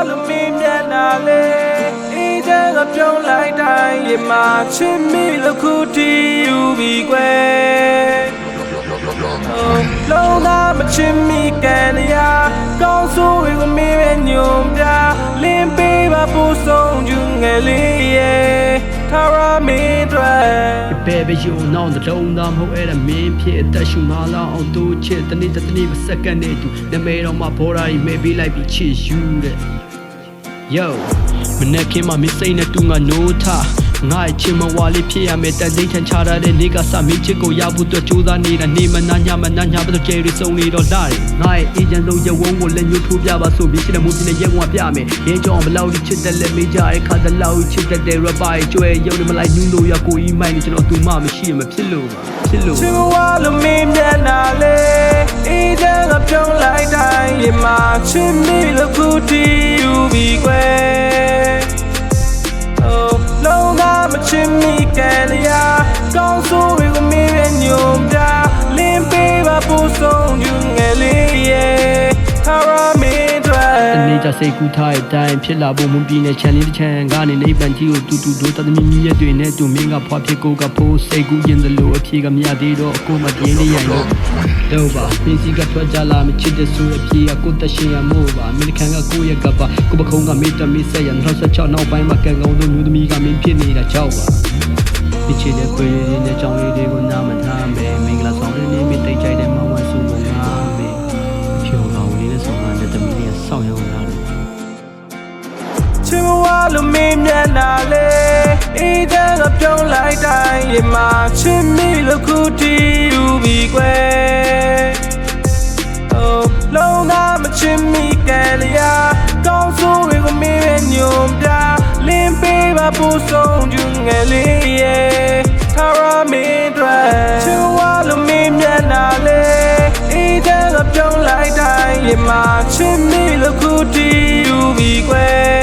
လူမင်းမျက်နှာလေးအေးချမ်းကပြုံးလိုက်တိုင်းရမချစ်မိလို့ခုတီးယူပြီးကွယ်လုံးသားမချစ်မိကန်ရကောင်းဆိုးတွေကိုမင်းပဲညွန်ပြလင်းပေးပါပို့ဆုံးယူငယ်လေးရဲ့ထာဝရမင်းတွေ Baby you know the don't know who era mean ဖြစ်အသက်ရှူမလာအောင်သူချစ်တနေ့တစ်နေ့မစက္ကန့်နဲ့တူနမေတော့မှဘော်ရာကြီး maybe လိုက်ပြီးချစ်ယူတဲ့ Yo မနေ့ကမှမစိမ့်နဲ့တူငါ no ထားငါ့ချစ်မဝါလေးဖြစ်ရမယ်တန်သိထန်ချရတဲ့နေ့ကစမင်းချစ်ကိုရဖို့အတွက်ကြိုးစားနေတာနေမနာညမနာညဘတော့ကျဲရီစုံနေတော့လာတယ်ငါ့အေဂျင့်လုံးရဝုန်းကိုလက်ညှိုးထိုးပြပါဆိုပြီးရှိတဲ့မူပြင်းနဲ့ရဲကွာပြမယ်ရဲကြောင်ဘလောက်ချစ်တဲ့လက်မေးကြတဲ့ခါတလောက်ချစ်တဲ့ rapper ကျွဲရုံနေမလိုက်နူးလို့ရကိုကြီးမိုင်းနေကျွန်တော်သူမှမရှိမဖြစ်လို့ပါဖြစ်လို့ ချစ်ဝါလူမင်းမျက်နှာလေးအေးချမ်းကပြုံးလိုက်တိုင်းရမချစ်မိလို့ခုတီးယူပြီးကွယ်လုံးသားမချစ်မိကန်ရကောင်းဆိုးတွေကိုမင်းပဲညွန်ပြလင်းပေးပါပို့ဆုံးယူငယ်လေးရဲ့ထာဝရမင်းတွေ တနေ့ကျစိတ်ကူးထားတဲ့အတိုင်းဖြစ်လာဖို့မွန်ပြင်းတဲ့ချန်လေးတစ်ချမ်းကနေနိဗ္ဗာန်ကြီးကိုတူတူတို့တသမီးမြည့်တွေနဲ့တူမင်းကဖွားဖြစ်ကိုကဖို့စိတ်ကူးရင်သလိုအဖြေကမရသေးတော့အကိုမပြင်းနေရရင်တော့ပါပင်းစီကထွက်ကြလာမချစ်တဲ့ဆိုအဖြေအကိုတရှင်ရမို့ပါအမေရိကန်ကကိုရဲ့ကပါကိုပခုံးကမေတ္တမေးဆက်ရ26နောက်ပိုင်းမှာကံကောင်းသောမျိုးသမီးကမင်းဖြစ်နေတာကြောက်ပါဒီချစ်တဲ့ခွေလေးနဲ့ကြောင်လေးတွေကိုနားမထားမယ်မင်္ဂလာဆောင်လေးနဲ့မိတိတ်ကြိုက်တဲ့မောင်ဝဆူမငါမယ်ဖြောကောင်လေးနဲ့ဆောင်တဲ့သမီးလေးဆောင်းရောင်းလာတယ် ချစ်ဝါလူမင်းမျက်နှာလေးအေးချမ်းကပြုံးလိုက်တိုင်းရမချစ်မိလို့ခုတီးယူပြီးကွယ်လုံးသားမချစ်မိကန်ရကောင်းဆိုးတွေကိုမင်းပဲညွန်ပြလင်းပေးပါပို့ဆုံးယူငယ်လေးရဲ့ထာဝရမင်းတွေချစ်ဝါလူမင်းမျက်နှာလေးအေးချမ်းကပြုံးလိုက်တိုင်းရမချစ်မိလို့ခုတီးယူပြီးကွယ်